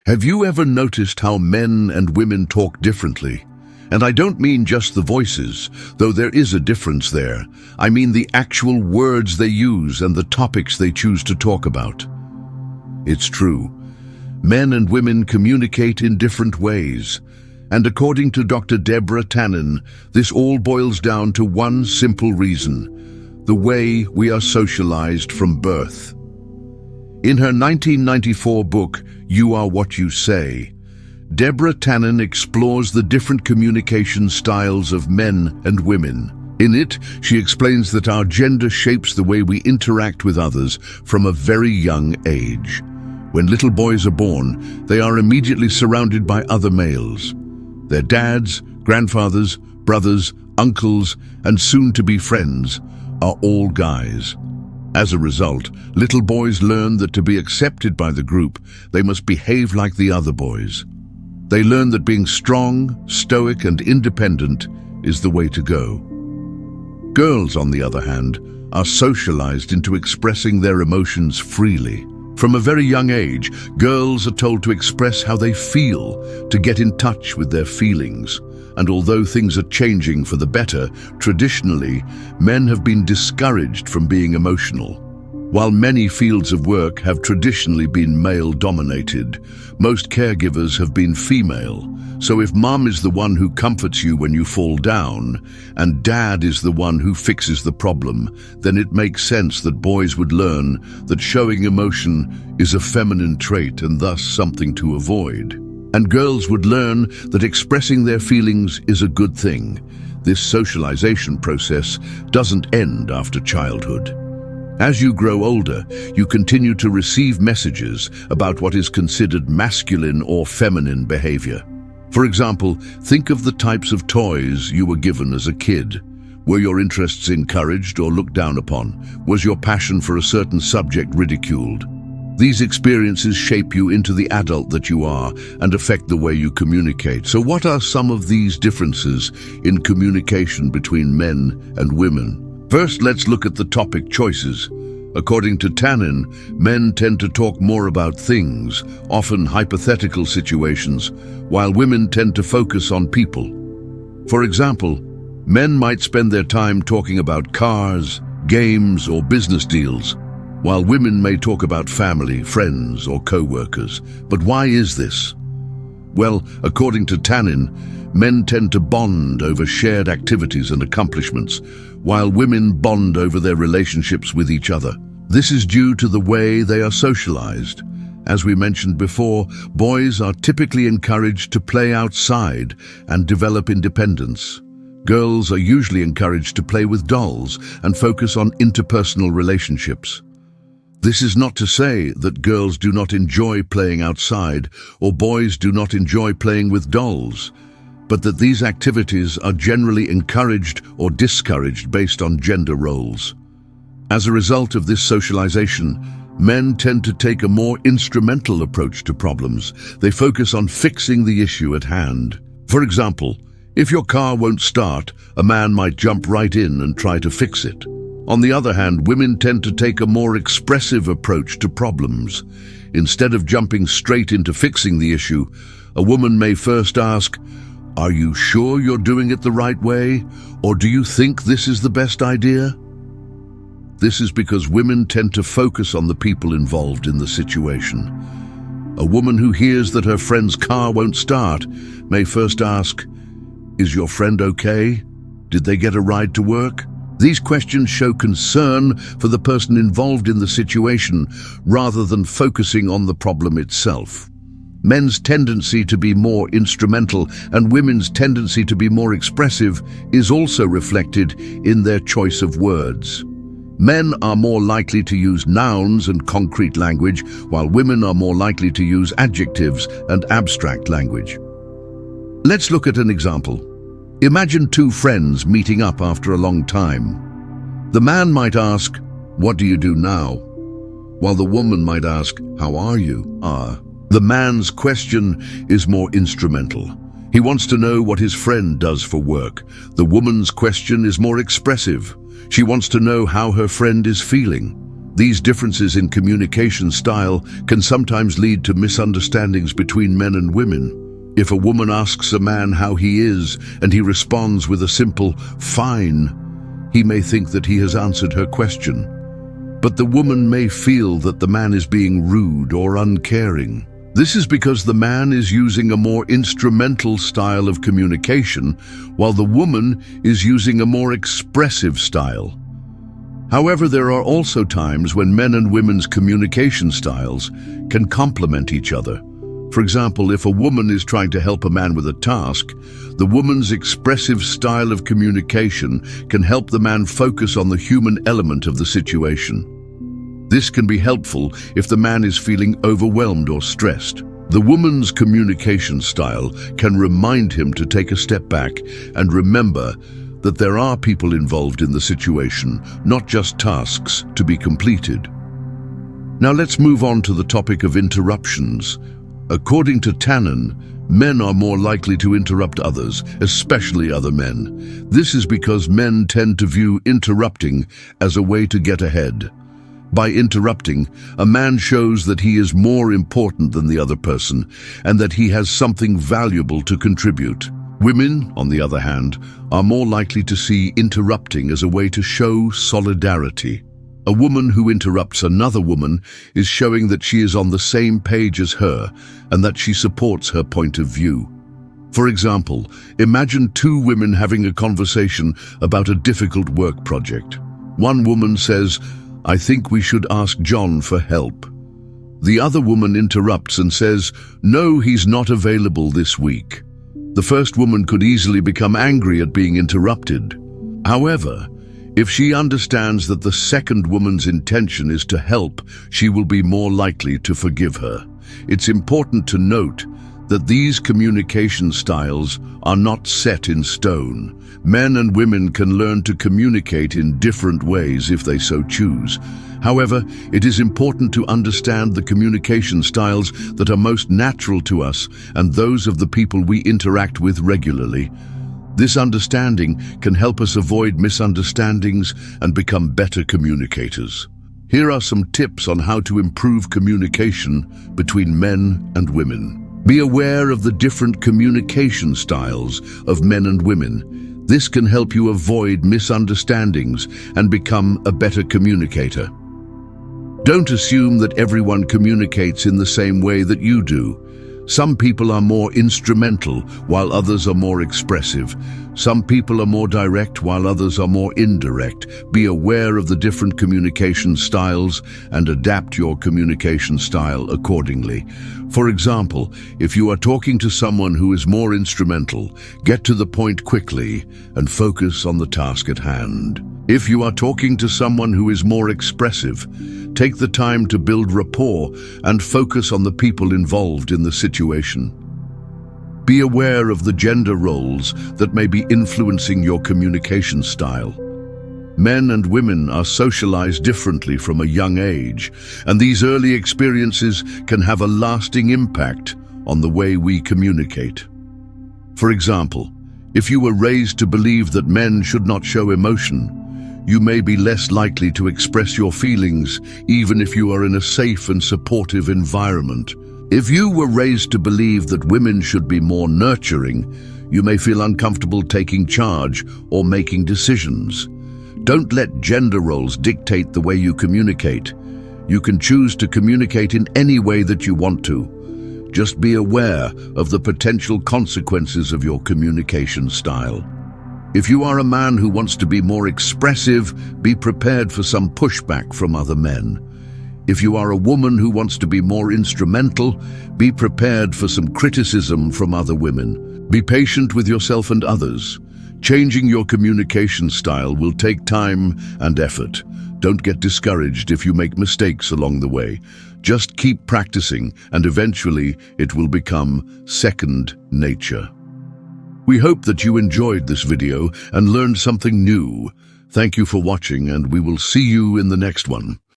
Have you ever noticed how men and women talk differently? And I don't mean just the voices, though there is a difference there. I mean the actual words they use and the topics they choose to talk about. It's true. Men and women communicate in different ways. And according to Dr. Deborah Tannen, this all boils down to one simple reason: the way we are socialized from birth. In her 1994 book, You Are What You Say, Deborah Tannen explores the different communication styles of men and women. In it, she explains that our gender shapes the way we interact with others from a very young age. When little boys are born, they are immediately surrounded by other males. Their dads, grandfathers, brothers, uncles, and soon-to-be friends are all guys. As a result, little boys learn that to be accepted by the group, they must behave like the other boys. They learn that being strong, stoic, and independent is the way to go. Girls, on the other hand, are socialized into expressing their emotions freely. From a very young age, girls are told to express how they feel, to get in touch with their feelings. And although things are changing for the better, traditionally, men have been discouraged from being emotional. While many fields of work have traditionally been male-dominated, most caregivers have been female. So if mom is the one who comforts you when you fall down, and dad is the one who fixes the problem, then it makes sense that boys would learn that showing emotion is a feminine trait and thus something to avoid. And girls would learn that expressing their feelings is a good thing. This socialization process doesn't end after childhood. As you grow older, you continue to receive messages about what is considered masculine or feminine behavior. For example, think of the types of toys you were given as a kid. Were your interests encouraged or looked down upon? Was your passion for a certain subject ridiculed? These experiences shape you into the adult that you are and affect the way you communicate. So what are some of these differences in communication between men and women? First, let's look at the topic choices. According to Tannen, men tend to talk more about things, often hypothetical situations, while women tend to focus on people. For example, men might spend their time talking about cars, games, or business deals, while women may talk about family, friends, or co-workers. But why is this? Well, according to Tannen, men tend to bond over shared activities and accomplishments, while women bond over their relationships with each other. This is due to the way they are socialized. As we mentioned before, boys are typically encouraged to play outside and develop independence. Girls are usually encouraged to play with dolls and focus on interpersonal relationships. This is not to say that girls do not enjoy playing outside or boys do not enjoy playing with dolls, but that these activities are generally encouraged or discouraged based on gender roles. As a result of this socialization, men tend to take a more instrumental approach to problems. They focus on fixing the issue at hand. For example, if your car won't start, a man might jump right in and try to fix it. On the other hand, women tend to take a more expressive approach to problems. Instead of jumping straight into fixing the issue, a woman may first ask, "Are you sure you're doing it the right way? Or do you think this is the best idea?" This is because women tend to focus on the people involved in the situation. A woman who hears that her friend's car won't start may first ask, "Is your friend okay? Did they get a ride to work?" These questions show concern for the person involved in the situation rather than focusing on the problem itself. Men's tendency to be more instrumental and women's tendency to be more expressive is also reflected in their choice of words. Men are more likely to use nouns and concrete language, while women are more likely to use adjectives and abstract language. Let's look at an example. Imagine two friends meeting up after a long time. The man might ask, "What do you do now?" While the woman might ask, "How are you?" The man's question is more instrumental. He wants to know what his friend does for work. The woman's question is more expressive. She wants to know how her friend is feeling. These differences in communication style can sometimes lead to misunderstandings between men and women. If a woman asks a man how he is and he responds with a simple "fine," he may think that he has answered her question. But the woman may feel that the man is being rude or uncaring. This is because the man is using a more instrumental style of communication, while the woman is using a more expressive style. However, there are also times when men and women's communication styles can complement each other. For example, if a woman is trying to help a man with a task, the woman's expressive style of communication can help the man focus on the human element of the situation. This can be helpful if the man is feeling overwhelmed or stressed. The woman's communication style can remind him to take a step back and remember that there are people involved in the situation, not just tasks to be completed. Now let's move on to the topic of interruptions. According to Tannen, men are more likely to interrupt others, especially other men. This is because men tend to view interrupting as a way to get ahead. By interrupting, a man shows that he is more important than the other person and that he has something valuable to contribute. Women, on the other hand, are more likely to see interrupting as a way to show solidarity. A woman who interrupts another woman is showing that she is on the same page as her and that she supports her point of view. For example, imagine two women having a conversation about a difficult work project. One woman says, "I think we should ask John for help." The other woman interrupts and says, "No, he's not available this week." The first woman could easily become angry at being interrupted. However, if she understands that the second woman's intention is to help, she will be more likely to forgive her. It's important to note that these communication styles are not set in stone. Men and women can learn to communicate in different ways if they so choose. However, it is important to understand the communication styles that are most natural to us and those of the people we interact with regularly. This understanding can help us avoid misunderstandings and become better communicators. Here are some tips on how to improve communication between men and women. Be aware of the different communication styles of men and women. This can help you avoid misunderstandings and become a better communicator. Don't assume that everyone communicates in the same way that you do. Some people are more instrumental, while others are more expressive. Some people are more direct, while others are more indirect. Be aware of the different communication styles and adapt your communication style accordingly. For example, if you are talking to someone who is more instrumental, get to the point quickly and focus on the task at hand. If you are talking to someone who is more expressive, take the time to build rapport and focus on the people involved in the situation. Be aware of the gender roles that may be influencing your communication style. Men and women are socialized differently from a young age, and these early experiences can have a lasting impact on the way we communicate. For example, if you were raised to believe that men should not show emotion, you may be less likely to express your feelings even if you are in a safe and supportive environment. If you were raised to believe that women should be more nurturing, you may feel uncomfortable taking charge or making decisions. Don't let gender roles dictate the way you communicate. You can choose to communicate in any way that you want to. Just be aware of the potential consequences of your communication style. If you are a man who wants to be more expressive, be prepared for some pushback from other men. If you are a woman who wants to be more instrumental, be prepared for some criticism from other women. Be patient with yourself and others. Changing your communication style will take time and effort. Don't get discouraged if you make mistakes along the way. Just keep practicing, and eventually it will become second nature. We hope that you enjoyed this video and learned something new. Thank you for watching, and we will see you in the next one.